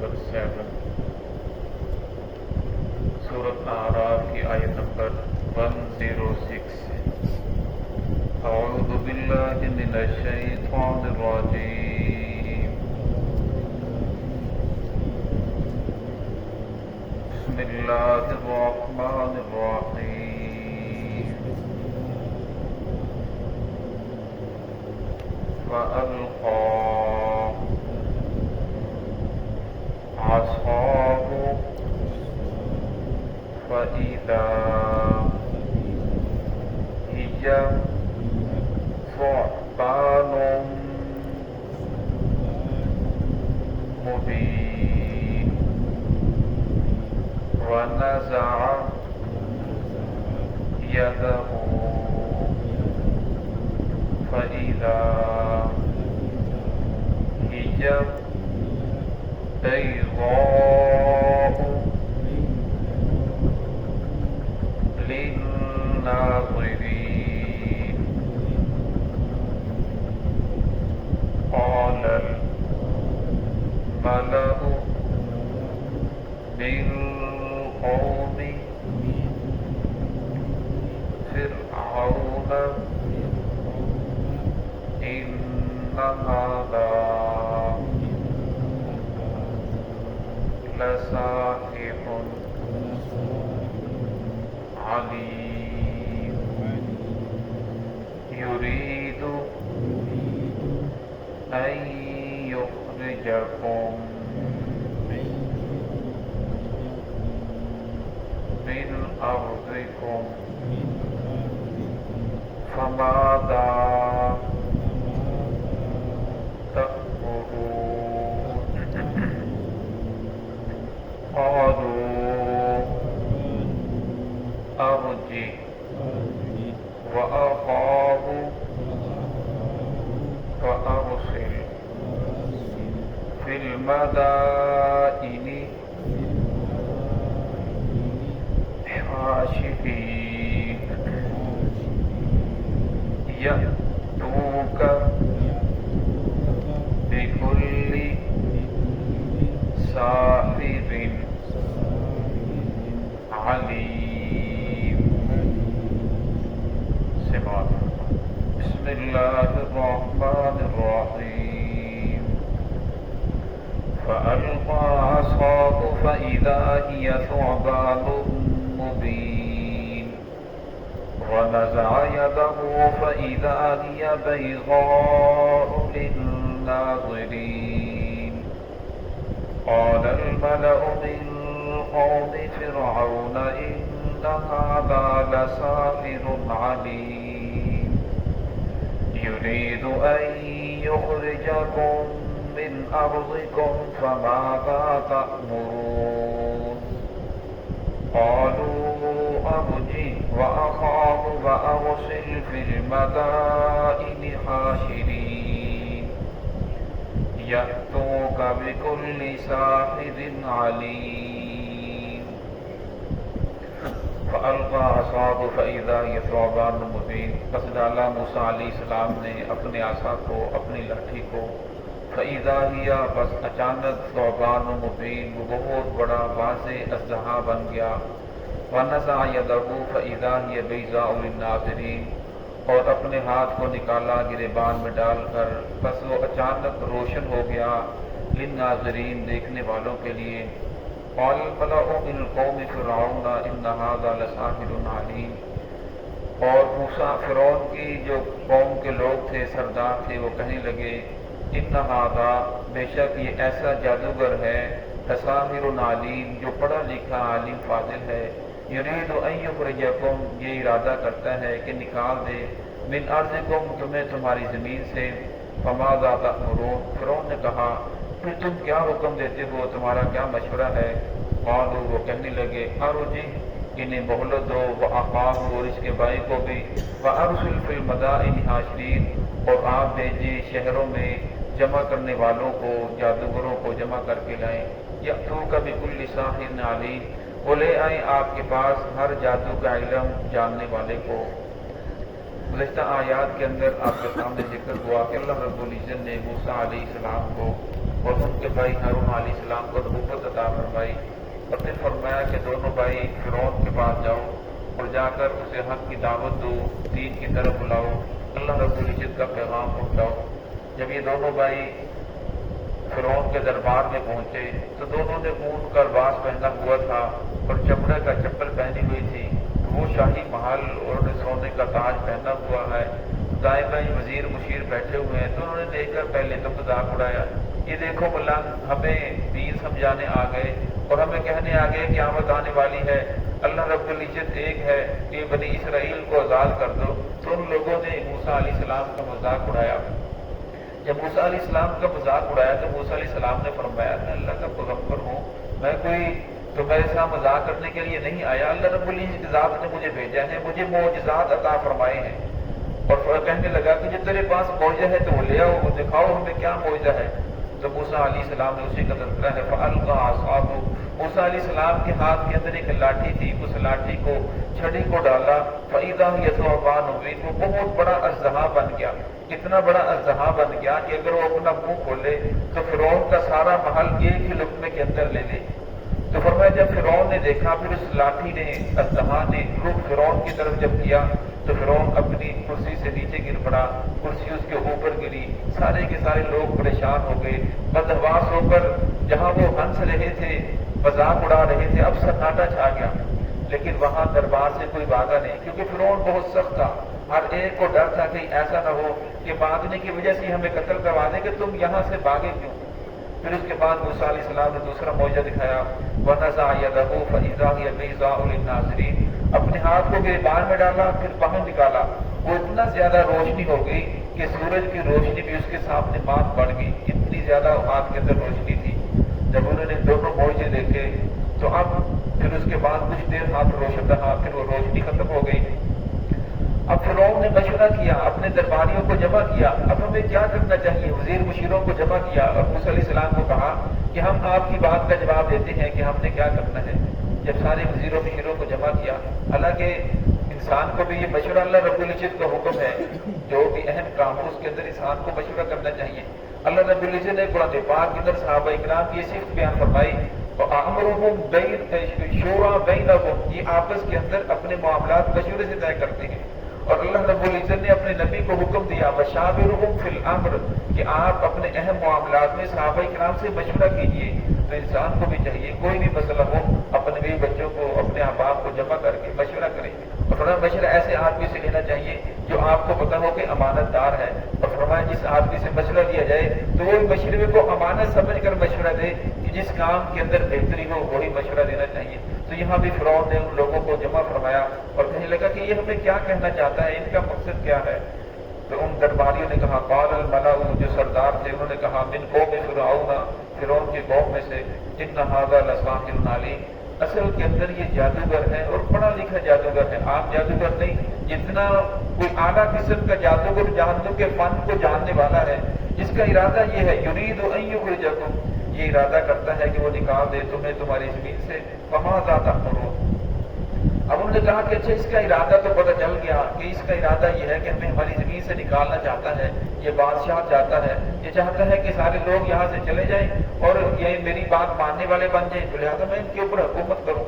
Number 7، سورۃ اعراف کی آیت نمبر 106۔ اعوذ باللہ من الشیطان الرجیم، بسم اللہ الرحمن الرحیم۔ فألقى عصاه فإذا هي ثعبان مبين ونزع يده فإذا هي بيضاء للناظرين، قال الملأ من قوم فرعون إن هذا لساحر عليم يريد أن يخرجكم من أرضكم فماذا تأمرون؟ قالوا أرجه وأخاه وأرسل في المدائن حاشرين يأتوك بكل ساحر عليم۔ بسم الله الرحمن الرحيم۔ فألقى عصاه فإذا هي ثعبان مبين ونزع يده فإذا هي بيضاء للناظرين، قال الملأ من قوم فرعون إن هذا لساحر عليم يريد أن يخرجكم من أرضكم فماذا تأمرون؟ قالوا أرجه وأخاه وأرسل في المدائن حاشرين يأتوك بكل ساحر عليم۔ فألقى عصاه فإذا هي ثعبان مبين، پس ڈالا موسیٰ علیہ السلام نے اپنے عصا کو، اپنی لاٹھی کو، فإذا هي، بس اچانک ثعبان مبین، وہ بہت بڑا واضح اژدہا بن گیا، ونزع يده فإذا هي بيضاء للناظرين، اور اپنے ہاتھ کو نکالا گریبان میں ڈال کر، بس وہ اچانک روشن ہو گیا، للناظرین، دیکھنے والوں کے لیے۔ قال الملأ من قوم فرعون ان هذا لساحر علیم، اور موسیٰ فرعون کی جو قوم کے لوگ تھے، سردار تھے، وہ کہنے لگے ان هذا، بے شک یہ ایسا جادوگر ہے، لساحر علیم، جو پڑھا لکھا عالم فاضل ہے، یرید ان یخرجکم، یہ ارادہ کرتا ہے کہ نکال دے، من ارضکم، تمہیں تمہاری زمین سے، فماذا تأمرون، فرعون نے کہا پھر تم کیا حکم دیتے ہو، تمہارا کیا مشورہ ہے؟ قالوا، وہ کہنے لگے ارجہ، انہیں مہلت دو، وأخاہ، اور اس کے بھائی کو بھی، وأرسل فی المدائن حاشرین، اور آپ بھیجیے شہروں میں جمع کرنے والوں کو، جادوگروں کو جمع کر کے لائیں، یأتوک بکل ساحر علیم، وہ لے آئیں آپ کے پاس ہر جادو کا علم جاننے والے کو۔ گزشتہ آیات کے اندر آپ کے سامنے ذکر ہوا کہ اللہ رب العزت نے موسیٰ علیہ السلام کو اور ان کے بھائی ہارون علیہ السلام کو نبوت عطا فرمائی، اور پھر فرمایا کہ دونوں بھائی فرعون کے پاس جاؤ اور جا کر اسے حق کی دعوت دو، دین کی طرف بلاؤ، اللہ رب العزت کا پیغام پہنچاؤ۔ جب یہ دونوں بھائی فرعون کے دربار میں پہنچے تو دونوں نے اون کا لباس پہنا ہوا تھا اور چمڑے کا چپل پہنی ہوئی تھی، وہ شاہی محل اور سونے کا تاج پہنا ہوا ہے، دائیں بائیں وزیر مشیر بیٹھے ہوئے ہیں۔ تو انہوں نے دیکھ کر پہلے تو مذاق اڑایا، یہ دیکھو ملنگ ہمیں دین سمجھانے آ گئے اور ہمیں کہنے آ گئے کہ قیامت آنے والی ہے، اللہ رب العزت ایک ہے، کہ بنی اسرائیل کو آزاد کر دو۔ تو ان لوگوں نے موسیٰ علیہ السلام کا مذاق اڑایا۔ جب موسیٰ علیہ السلام کا مذاق اڑایا تو موسیٰ علیہ السلام نے فرمایا میں اللہ کا پیغمبر ہوں، میں کوئی تمہارے ساتھ مذاق کرنے کے لیے نہیں آیا، اللہ رب العزت کی ذات نے مجھے بھیجا ہے، مجھے معجزات عطا فرمائے ہیں۔ اور کہنے لگا کہ جب تیرے پاس معجزہ ہے تو وہ لے آؤ، وہ دکھاؤ ہمیں کیا معجزہ ہے۔ تو موسیٰ علیہ السلام نے اسی کا تذکرہ ہے فَأَلْقَىٰ عَصَاهُ، موسیٰ علیہ السلام کے ہاتھ کے اندر ایک لاٹھی تھی، اس لاٹھی کو چھڑی کو ڈالا، فَإِذَا هِيَ ثُعْبَانٌ مُّبِينٌ، وہ بہت بڑا اژدہا بن گیا، اتنا بڑا اژدہا بن گیا کہ اگر وہ اپنا منہ کھولے تو فرعون کا سارا محل ایک ہی لقمے کے اندر لے لے۔ تو فرمایا جب فرعون نے دیکھا، پھر اس لاٹھی نے اژدہا نے رخ فرعون کی طرف جب کیا تو فرعون اپنی کرسی سے نیچے گر پڑا، کرسی اس کے اوپر گری، سارے کے سارے لوگ پریشان ہو گئے، بدحواس ہو کر جہاں وہ ہنس رہے تھے، مذاق اڑا رہے تھے، اب سناٹا چھا گیا۔ لیکن وہاں دربار سے کوئی بھاگا نہیں، کیونکہ فرعون بہت سخت تھا، ہر ایک کو ڈر تھا کہ ایسا نہ ہو کہ بھاگنے کی وجہ سے ہمیں قتل کروا دے کہ تم یہاں سے بھاگے کیوں۔ پھر اس کے بعد موسیٰ علیہ السلام نے دوسرا معجزہ دکھایا، وَنَزَعَ يَدَهُ فَإِذَا هِيَ بَيْضَاءُ لِلنَّاظِرِينَ، اپنے ہاتھ کو گریبان میں ڈالا، پھر باہر نکالا، وہ اتنا زیادہ روشنی ہو گئی کہ سورج کی روشنی بھی اس کے سامنے مات بڑھ گئی، اتنی زیادہ ہاتھ کے اندر روشنی تھی۔ جب انہوں نے دونوں معجزے دیکھے تو اب پھر اس کے بعد کچھ دیر ہاتھ روشن رہا، پھر وہ روشنی ختم ہو گئی۔ اب فرعون نے مشورہ کیا، اپنے درباریوں کو جمع کیا، اب ہمیں کیا کرنا چاہیے، وزیر مشیروں کو جمع کیا اور موسیٰ علیہ السلام کو کہا کہ ہم آپ کی بات کا جواب دیتے ہیں کہ ہم نے کیا کرنا ہے۔ جب سارے وزیروں مشیروں کو جمع کیا، حالانکہ انسان کو بھی یہ مشورہ اللہ رب العزت کا حکم ہے، جو بھی اہم کام ہو اس کے اندر انسان کو مشورہ کرنا چاہیے۔ اللہ رب العزت نے قرآن پاک کے اندر صحابہ اکرام کی یہ صفت بیان فرمائی، وَأَمْرُهُمْ شُورَىٰ بَيْنَهُمْ، یہ آپس کے اندر اپنے معاملات مشورے سے طے کرتے ہیں۔ اور اللہ رب العزت نے اپنے نبی کو حکم دیا وَشَاوِرْهُمْ فِي الْأَمْرِ، کہ آپ اپنے اہم معاملات میں صحابہ کرام سے مشورہ کیجیے۔ تو انسان کو بھی چاہیے کوئی بھی مسئلہ ہو اپنے بیوی بچوں کو، اپنے احباب کو جمع کر کے مشورہ کرے، اور فرمایا مشورہ ایسے آدمی سے لینا چاہیے جو آپ کو پتہ ہو کہ امانت دار ہے، اور فرمایا جس آدمی سے مشورہ لیا جائے تو وہ مشورے کو امانت سمجھ کر مشورہ دے، کہ جس کام کے اندر بہتری ہو وہی مشورہ دینا چاہیے۔ تو یہاں بھی فرعون نے ان لوگوں کو جمع فرمایا اور کہنے لگا کہ یہ ہمیں کیا کہنا چاہتا ہے، ان کا مقصد کیا ہے۔ تو ان درباریوں نے کہا قال الملأ، جو سردار تھے انہوں نے کہا من قوم فرعون، فرعون کی قوم میں سے، ان ھذا لساحر علیم، اصل کے اندر یہ جادوگر ہے اور پڑھا لکھا جادوگر ہے، عام جادوگر نہیں، جتنا کوئی اعلیٰ قسم کا جادوگر جادو کے فن کو جاننے والا ہے، جس کا ارادہ یہ ہے یرید ان یخرجکم، یہ ارادہ کرتا ہے کہ وہ نکال دے تمہیں تمہاری زمین سے، فماذا تأمرون۔ اب انہوں نے کہا کہ اچھا اس کا ارادہ تو پتہ چل گیا کہ اس کا ارادہ یہ ہے کہ ہمیں ہماری زمین سے نکالنا چاہتا ہے، یہ بادشاہ چاہتا ہے، یہ چاہتا ہے کہ سارے لوگ یہاں سے چلے جائیں اور یہ میری بات ماننے والے بن جائیں، تو لہٰذا میں ان کے اوپر حکومت کروں۔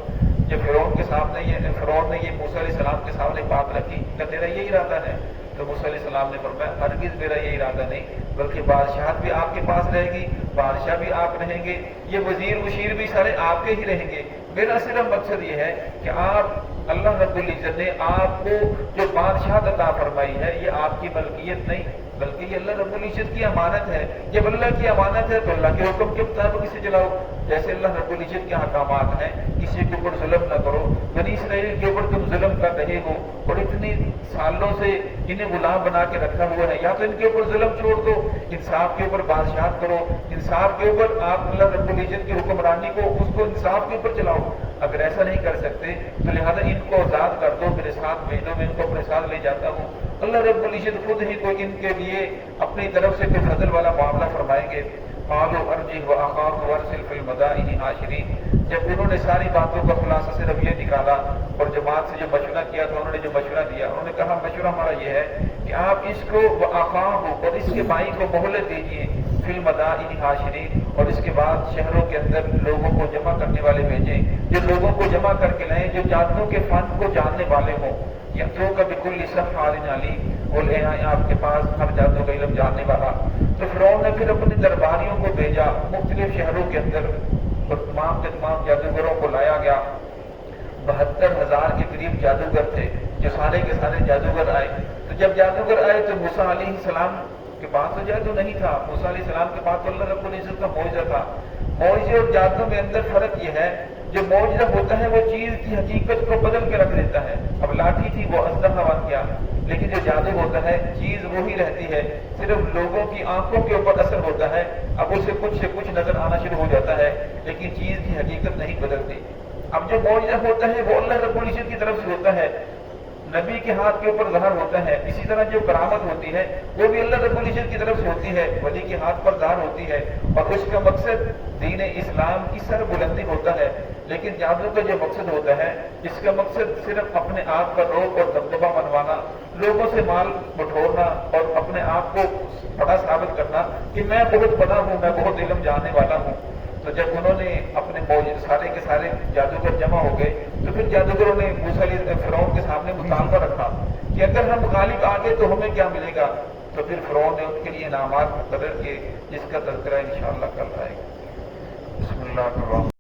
جب فرعون کے سامنے فرعون نے یہ موسیٰ علیہ السلام کے سامنے بات رکھی کہ تیرا یہ ارادہ ہے، تو موسیٰ علیہ السلام نے فرمایا ہرگز میرا یہ ارادہ نہیں، بلکہ بادشاہت بھی آپ کے پاس رہے گی، بادشاہ بھی آپ رہیں گے، یہ وزیر مشیر بھی سارے آپ کے ہی رہیں گے، میرا صرف مقصد یہ ہے کہ آپ اللہ رب العزت نے آپ کو جو بادشاہت عطا فرمائی ہے یہ آپ کی ملکیت نہیں بلکہ یہ اللہ رب العزت کی امانت ہے۔ جب اللہ کی امانت ہے تو اللہ کے حکم کے مطابق اسے چلاؤ، جیسے اللہ رب العزت کے احکامات ہیں، کسی کے اوپر ظلم نہ کرو، بنی اسرائیل کے اوپر تم ظلم کر رہے ہو اور اتنی سالوں سے انہیں غلام بنا کے رکھا ہوا ہے، یا تو ان کے اوپر ظلم چھوڑ دو، انصاف کے اوپر بادشاہت کرو، انصاف کے اوپر آپ اللہ رب العزت کی حکمرانی کو اس کو انصاف کے اوپر چلاؤ۔ اگر ایسا نہیں کر سکتے تو لہذا ان کو آزاد کر دو، میرے ساتھ بھیجو، میں ان کو اپنے ساتھ لے جاتا ہوں۔ اللہ رب العزت خود ہی کو ان کے لیے اپنی طرف سے کوئی فضل والا معاملہ فرمائیں گے۔ قالوا ارجع واخاه وارسل في المدائن حاشرين، جب انہوں نے ساری باتوں کا خلاصہ صرف یہ نکالا اور جماعت سے جو مشورہ کیا تھا انہوں نے جو مشورہ دیا، انہوں نے کہا مشورہ ہمارا یہ ہے کہ آپ اس کو واخاه اور اس کے بھائی کو مہلت دیجیے، فی المدائن حاشرین، اور اس کے بعد شہروں کے اندر لوگوں کو جمع کرنے والے بھیجیں جو لوگوں کو جمع کر کے لائیں جو جادو کے فن کو جاننے والے ہوں، یا تو کا بالکل سحار علیم، اور لے آئیں آپ کے پاس ہر جادو کا علم جاننے والا۔ تو فرعون نے پھر اپنے درباریوں کو بھیجا مختلف شہروں کے اندر، اور تمام کے تمام جادوگروں کو لایا گیا۔ 72,000 کے قریب جادوگر تھے جو سارے کے سارے جادوگر آئے۔ تو جب جادوگر آئے تو موسیٰ علیہ السلام کے پاس تو جادو نہیں تھا، موسیٰ علیہ السلام کے پاس تو اللہ رب العزت کا معجزہ تھا۔ معجزے اور جادو میں اندر فرق یہ ہے، جو معجزہ ہوتا ہے وہ چیز کی حقیقت کو بدل کے رکھ دیتا ہے۔ اب لاٹھی تھی وہ اسلحہ بن گیا، لیکن جو جادو ہوتا ہے چیز وہی رہتی ہے، صرف لوگوں کی آنکھوں کے اوپر اثر ہوتا ہے، اب اسے کچھ سے کچھ نظر آنا شروع ہو جاتا ہے، لیکن چیز کی حقیقت نہیں بدلتی۔ اب جو معجزہ ہوتا ہے وہ اللہ رب العزت کی طرف سے ہوتا ہے، نبی کے ہاتھ کے اوپر ظاہر ہوتا ہے۔ اسی طرح جو کرامت ہوتی ہے وہ بھی اللہ رب العزت کی طرف سے ہوتی ہے، ولی کے ہاتھ پر ظاہر ہوتی ہے، اور اس کا مقصد دین اسلام کی سر بلندی ہوتا ہے۔ لیکن جادو کا جو مقصد ہوتا ہے اس کا مقصد صرف اپنے آپ کا روب اور دبدبہ منوانا، لوگوں سے مال بٹورنا اور اپنے آپ کو بڑا ثابت کرنا کہ میں بہت بڑا ہوں، میں بہت علم جاننے والا ہوں۔ تو جب انہوں نے اپنے سارے کے سارے جادوگر جمع ہو گئے تو پھر جادوگروں نے فرعون کے سامنے مطالبہ رکھا کہ اگر ہم غالب آ گئے تو ہمیں کیا ملے گا۔ تو پھر فرعون نے ان کے لیے انعامات مقرر کیے جس کا تذکرہ انشاءاللہ کل آئے گا۔ بسم اللہ الرحمن